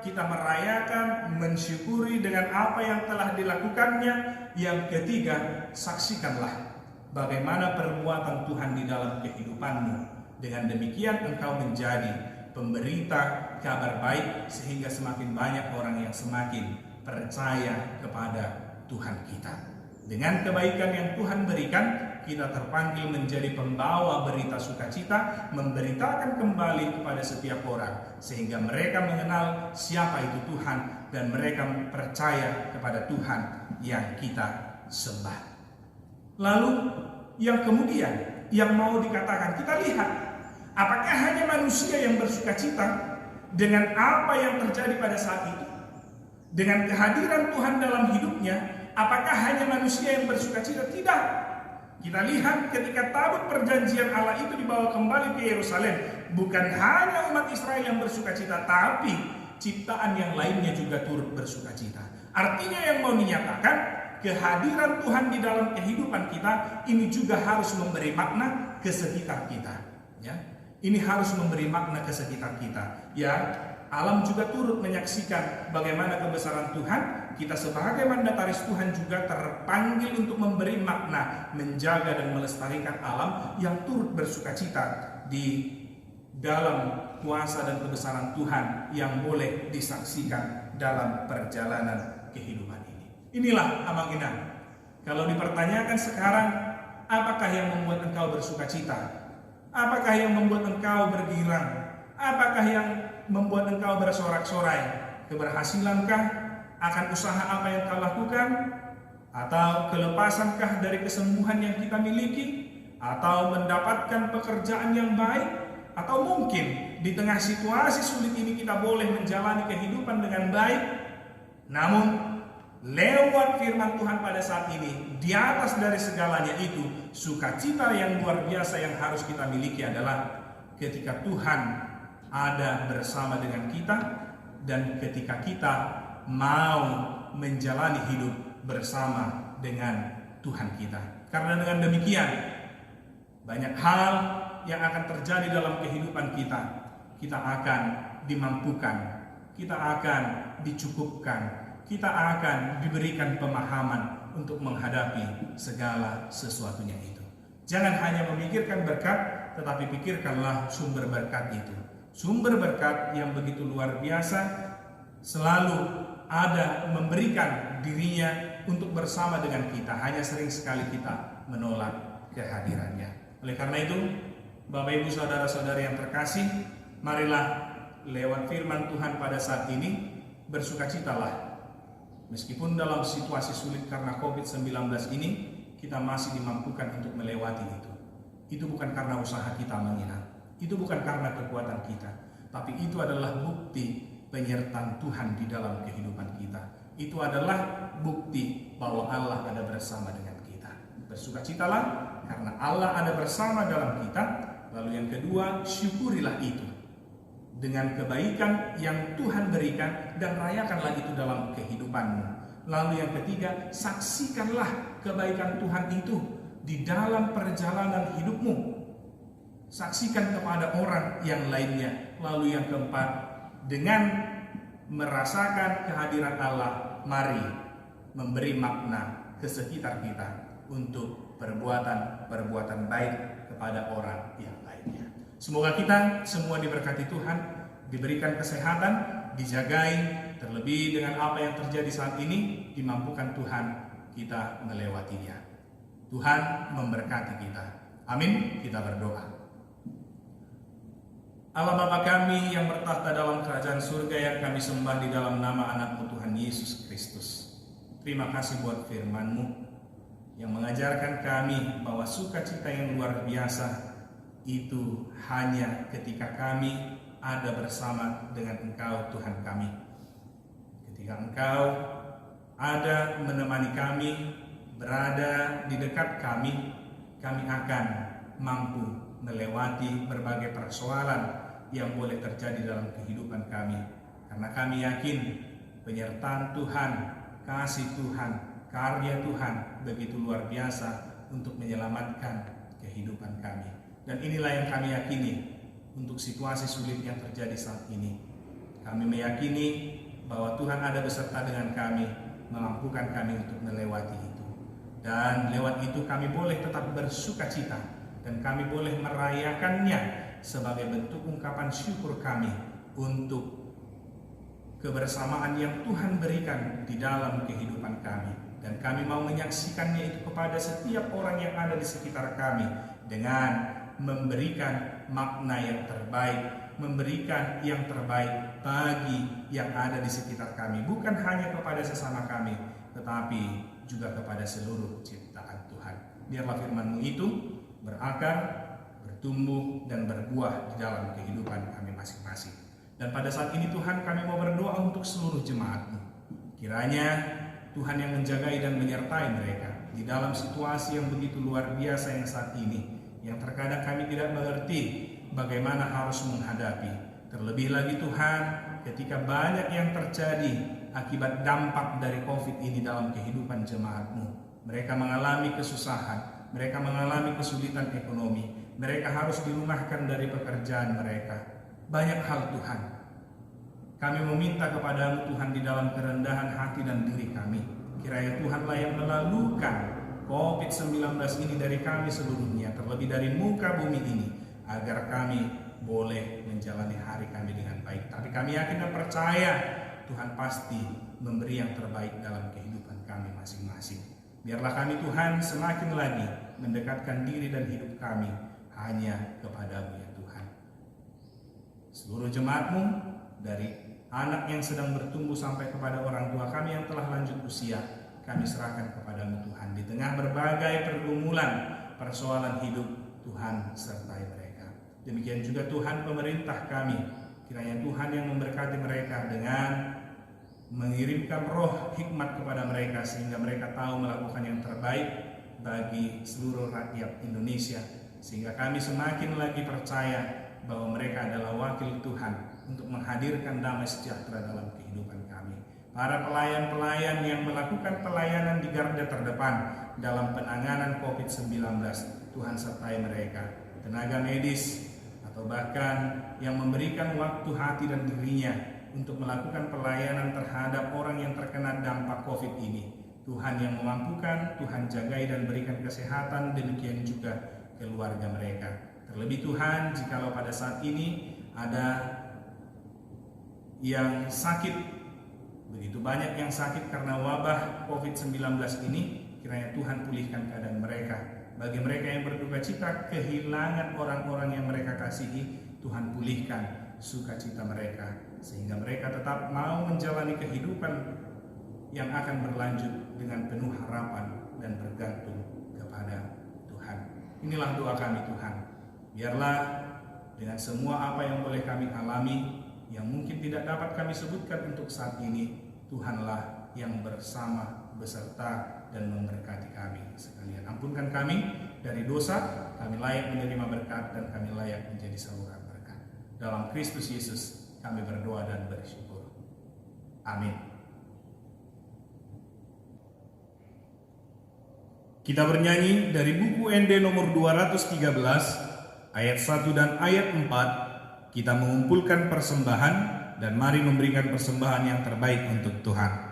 kita merayakan, mensyukuri dengan apa yang telah dilakukannya. Yang ketiga, saksikanlah bagaimana perbuatan Tuhan di dalam kehidupanmu. Dengan demikian engkau menjadi pemberita kabar baik, sehingga semakin banyak orang yang semakin percaya kepada Tuhan kita. Dengan kebaikan yang Tuhan berikan, kita terpanggil menjadi pembawa berita sukacita, memberitakan kembali kepada setiap orang, sehingga mereka mengenal siapa itu Tuhan, dan mereka percaya kepada Tuhan yang kita sembah. Lalu yang kemudian yang mau dikatakan, kita lihat apakah hanya manusia yang bersukacita dengan apa yang terjadi pada saat itu, dengan kehadiran Tuhan dalam hidupnya. Apakah hanya manusia yang bersukacita? Tidak. Kita lihat ketika tabut perjanjian Allah itu dibawa kembali ke Yerusalem, bukan hanya umat Israel yang bersukacita, tapi ciptaan yang lainnya juga turut bersukacita. Artinya yang mau dinyatakan, kehadiran Tuhan di dalam kehidupan kita ini juga harus memberi makna ke sekitar kita. Ya, ini harus memberi makna ke sekitar kita. Ya, alam juga turut menyaksikan bagaimana kebesaran Tuhan. Kita sebagai mandataris Tuhan juga terpanggil untuk memberi makna, menjaga dan melestarikan alam yang turut bersukacita di dalam kuasa dan kebesaran Tuhan yang boleh disaksikan dalam perjalanan kehidupan ini. Inilah Amanginan. Kalau dipertanyakan sekarang, apakah yang membuat engkau bersukacita? Apakah yang membuat engkau bergirang? Apakah yang membuat engkau bersorak-sorai? Keberhasilankah akan usaha apa yang kau lakukan? Atau kelepasankah dari kesembuhan yang kita miliki? Atau mendapatkan pekerjaan yang baik? Atau mungkin di tengah situasi sulit ini kita boleh menjalani kehidupan dengan baik? Namun lewat firman Tuhan pada saat ini, di atas dari segalanya itu, sukacita yang luar biasa yang harus kita miliki adalah ketika Tuhan ada bersama dengan kita, dan ketika kita mau menjalani hidup bersama dengan Tuhan kita. Karena dengan demikian, banyak hal yang akan terjadi dalam kehidupan kita. Kita akan dimampukan, kita akan dicukupkan, kita akan diberikan pemahaman untuk menghadapi segala sesuatunya itu. Jangan hanya memikirkan berkat, tetapi pikirkanlah sumber berkat itu. Sumber berkat yang begitu luar biasa selalu ada memberikan dirinya untuk bersama dengan kita. Hanya sering sekali kita menolak kehadirannya. Oleh karena itu, Bapak Ibu Saudara-saudari yang terkasih, marilah lewat firman Tuhan pada saat ini bersukacitalah. Meskipun dalam situasi sulit karena COVID-19 ini, kita masih dimampukan untuk melewati itu. Itu bukan karena usaha kita mengingat, itu bukan karena kekuatan kita, tapi itu adalah bukti penyertaan Tuhan di dalam kehidupan kita. Itu adalah bukti bahwa Allah ada bersama dengan kita. Bersukacitalah karena Allah ada bersama dalam kita. Lalu yang kedua, syukurilah itu. dengan kebaikan yang Tuhan berikan dan rayakanlah itu dalam kehidupanmu. Lalu yang ketiga, saksikanlah kebaikan Tuhan itu di dalam perjalanan hidupmu. Saksikan kepada orang yang lainnya. Lalu yang keempat, dengan merasakan kehadiran Allah, mari memberi makna ke sekitar kita untuk perbuatan-perbuatan baik kepada orang yang lainnya. Semoga kita semua diberkati Tuhan, diberikan kesehatan, dijagai, terlebih dengan apa yang terjadi saat ini, dimampukan Tuhan kita melewatinya. Tuhan memberkati kita. Amin. Kita berdoa. Allah Bapa kami yang bertahta dalam kerajaan surga, yang kami sembah di dalam nama anak-Mu Tuhan Yesus Kristus. Terima kasih buat firman-Mu yang mengajarkan kami bahwa sukacita yang luar biasa itu hanya ketika kami ada bersama dengan Engkau Tuhan kami. Ketika Engkau ada menemani kami, berada di dekat kami akan mampu melewati berbagai persoalan yang boleh terjadi dalam kehidupan kami. Karena kami yakin penyertaan Tuhan, kasih Tuhan, karya Tuhan begitu luar biasa untuk menyelamatkan kehidupan kami. Dan inilah yang kami yakini untuk situasi sulit yang terjadi saat ini. Kami meyakini bahwa Tuhan ada beserta dengan kami, memampukan kami untuk melewati itu. Dan lewat itu kami boleh tetap bersukacita, dan kami boleh merayakannya sebagai bentuk ungkapan syukur kami untuk kebersamaan yang Tuhan berikan di dalam kehidupan kami. Dan kami mau menyaksikannya itu kepada setiap orang yang ada di sekitar kami dengan memberikan makna yang terbaik, memberikan yang terbaik bagi yang ada di sekitar kami, bukan hanya kepada sesama kami, tetapi juga kepada seluruh ciptaan Tuhan. Biarlah firman-Mu itu berakar, bertumbuh, dan berbuah di dalam kehidupan kami masing-masing. Dan pada saat ini Tuhan, kami mau berdoa untuk seluruh jemaat-Mu. Kiranya Tuhan yang menjagai dan menyertai mereka di dalam situasi yang begitu luar biasa yang saat ini, yang terkadang kami tidak mengerti bagaimana harus menghadapi. Terlebih lagi Tuhan, ketika banyak yang terjadi akibat dampak dari COVID ini dalam kehidupan jemaat-Mu. Mereka mengalami kesusahan, mereka mengalami kesulitan ekonomi, mereka harus dirumahkan dari pekerjaan mereka. Banyak hal Tuhan. Kami meminta kepada-Mu Tuhan di dalam kerendahan hati dan diri kami. Kiranya Tuhanlah yang melalukan COVID-19 ini dari kami seluruhnya, terlebih dari muka bumi ini, agar kami boleh menjalani hari kami dengan baik. Tapi kami yakin dan percaya Tuhan pasti memberi yang terbaik dalam kehidupan kami masing-masing. Biarlah kami Tuhan semakin lagi mendekatkan diri dan hidup kami hanya kepada-Mu ya Tuhan. Seluruh jemaat-Mu, dari anak yang sedang bertumbuh sampai kepada orang tua kami yang telah lanjut usia, kami serahkan kepada-Mu Tuhan. Di tengah berbagai pergumulan, persoalan hidup, Tuhan sertai mereka. Demikian juga Tuhan pemerintah kami, kiranya Tuhan yang memberkati mereka dengan mengirimkan roh hikmat kepada mereka, sehingga mereka tahu melakukan yang terbaik bagi seluruh rakyat Indonesia, sehingga kami semakin lagi percaya bahwa mereka adalah wakil Tuhan untuk menghadirkan damai sejahtera dalam kehidupan kami. Para pelayan-pelayan yang melakukan pelayanan di garda terdepan dalam penanganan COVID-19, Tuhan sertai mereka. Tenaga medis atau bahkan yang memberikan waktu, hati, dan dirinya untuk melakukan pelayanan terhadap orang yang terkena dampak COVID ini, Tuhan yang memampukan, Tuhan jagai dan berikan kesehatan, demikian juga keluarga mereka. Terlebih Tuhan, jikalau pada saat ini ada yang sakit, begitu banyak yang sakit karena wabah COVID-19 ini, kiranya Tuhan pulihkan keadaan mereka. Bagi mereka yang berduka cita kehilangan orang-orang yang mereka kasihi, Tuhan pulihkan sukacita mereka, sehingga mereka tetap mau menjalani kehidupan yang akan berlanjut dengan penuh harapan dan bergantung kepada Tuhan. Inilah doa kami Tuhan. Biarlah dengan semua apa yang boleh kami alami, yang mungkin tidak dapat kami sebutkan untuk saat ini, Tuhanlah yang bersama, beserta, dan memberkati kami sekalian. Ampunkan kami dari dosa, kami layak menerima berkat, dan kami layak menjadi saluran berkat. Dalam Kristus Yesus kami berdoa dan bersyukur. Amin. Kita bernyanyi dari buku ND nomor 213 ayat 1 dan ayat 4. Kita mengumpulkan persembahan dan mari memberikan persembahan yang terbaik untuk Tuhan.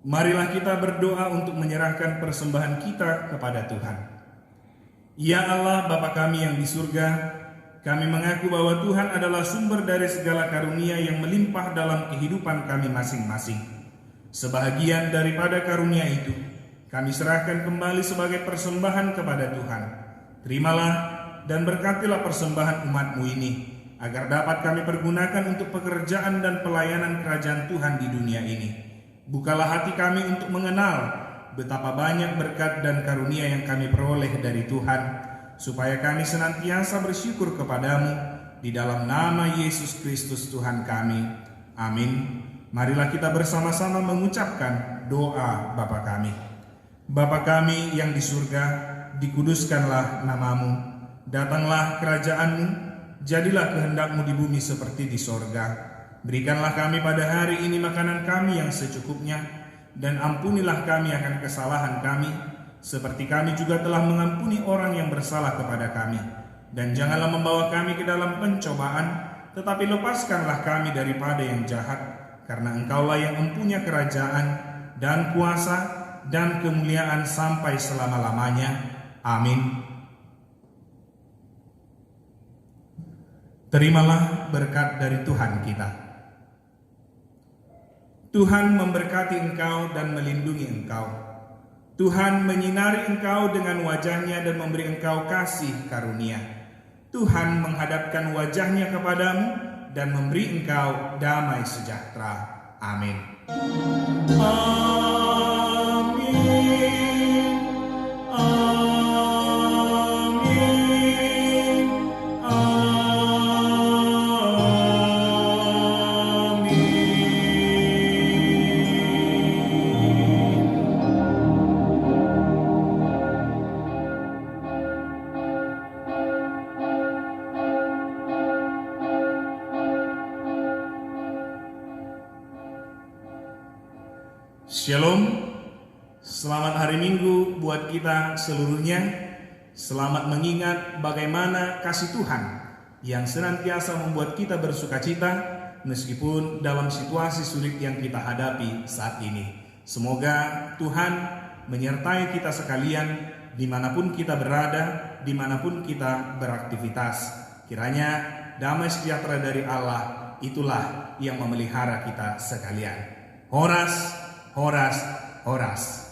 Marilah kita berdoa untuk menyerahkan persembahan kita kepada Tuhan. Ya Allah, Bapa kami yang di surga, kami mengaku bahwa Tuhan adalah sumber dari segala karunia yang melimpah dalam kehidupan kami masing-masing. Sebahagian daripada karunia itu, kami serahkan kembali sebagai persembahan kepada Tuhan. Terimalah dan berkatilah persembahan umat-Mu ini, agar dapat kami pergunakan untuk pekerjaan dan pelayanan kerajaan Tuhan di dunia ini. Bukalah hati kami untuk mengenal betapa banyak berkat dan karunia yang kami peroleh dari Tuhan, supaya kami senantiasa bersyukur kepadamu di dalam nama Yesus Kristus Tuhan kami. Amin. Marilah kita bersama-sama mengucapkan doa Bapa kami. Bapa kami yang di surga, dikuduskanlah namamu. Datanglah kerajaan-Mu, jadilah kehendak-Mu di bumi seperti di sorga. Berikanlah kami pada hari ini makanan kami yang secukupnya, dan ampunilah kami akan kesalahan kami, seperti kami juga telah mengampuni orang yang bersalah kepada kami. Dan janganlah membawa kami ke dalam pencobaan, tetapi lepaskanlah kami daripada yang jahat, karena Engkaulah yang mempunyai kerajaan, dan kuasa, dan kemuliaan sampai selama-lamanya. Amin. Terimalah berkat dari Tuhan kita. Tuhan memberkati engkau dan melindungi engkau. Tuhan menyinari engkau dengan wajah-Nya dan memberi engkau kasih karunia. Tuhan menghadapkan wajahnya kepadamu dan memberi engkau damai sejahtera. Amin. Amin. Amin. Amin. Shalom, selamat hari Minggu buat kita seluruhnya. Selamat mengingat bagaimana kasih Tuhan yang senantiasa membuat kita bersukacita meskipun dalam situasi sulit yang kita hadapi saat ini. Semoga Tuhan menyertai kita sekalian dimanapun kita berada, dimanapun kita beraktivitas. Kiranya damai sejahtera dari Allah itulah yang memelihara kita sekalian. Horas, horas, horas.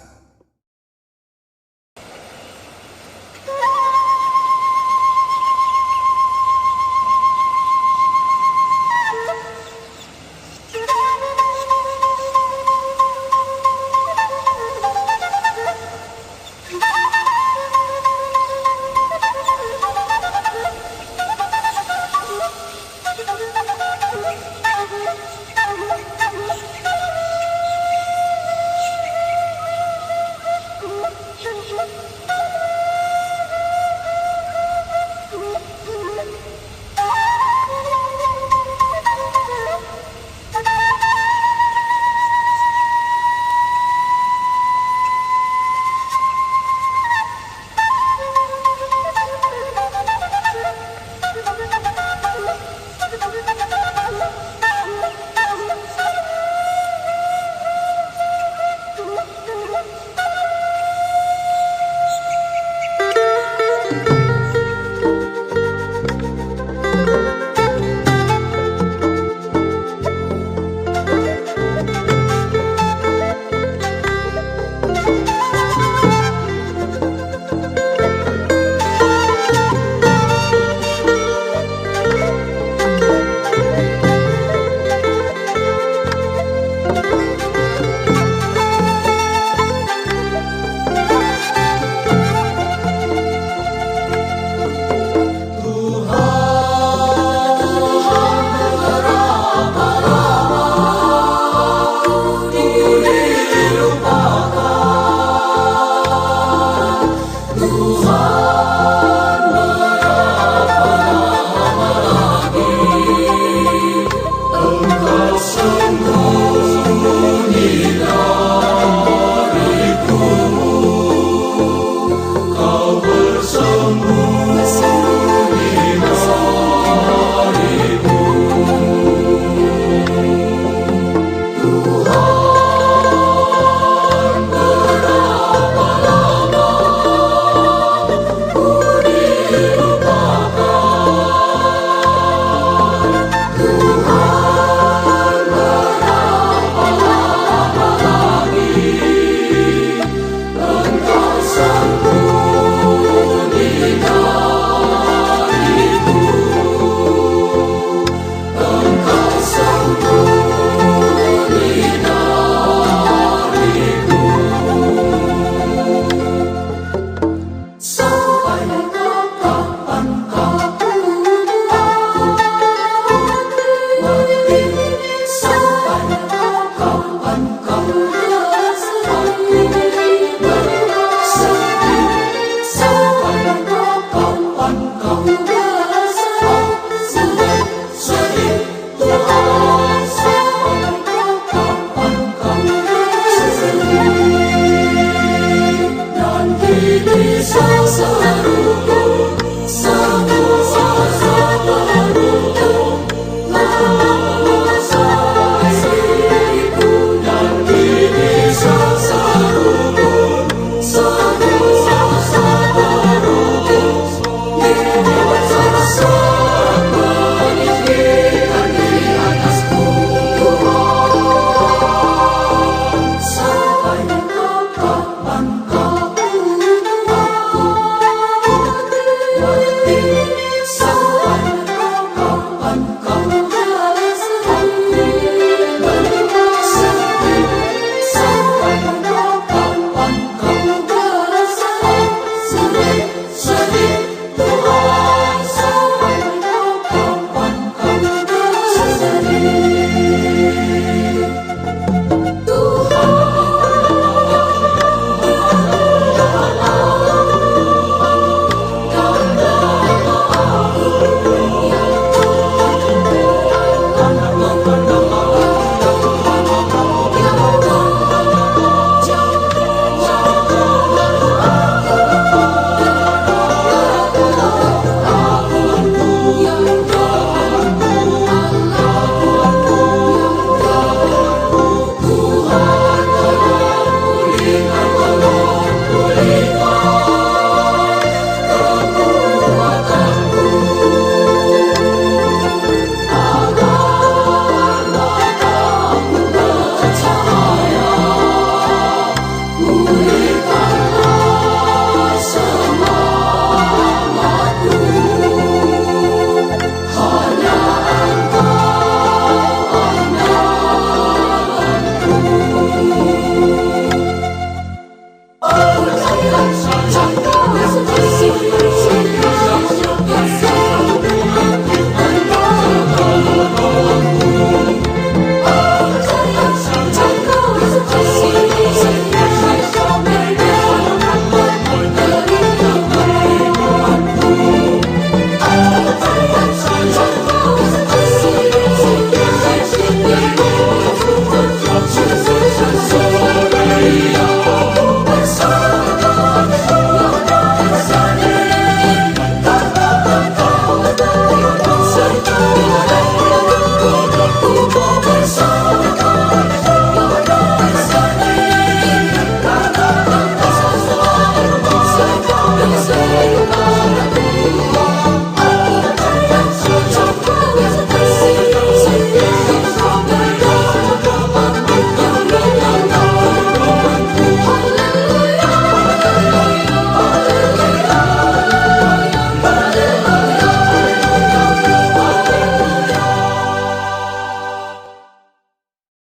Selalu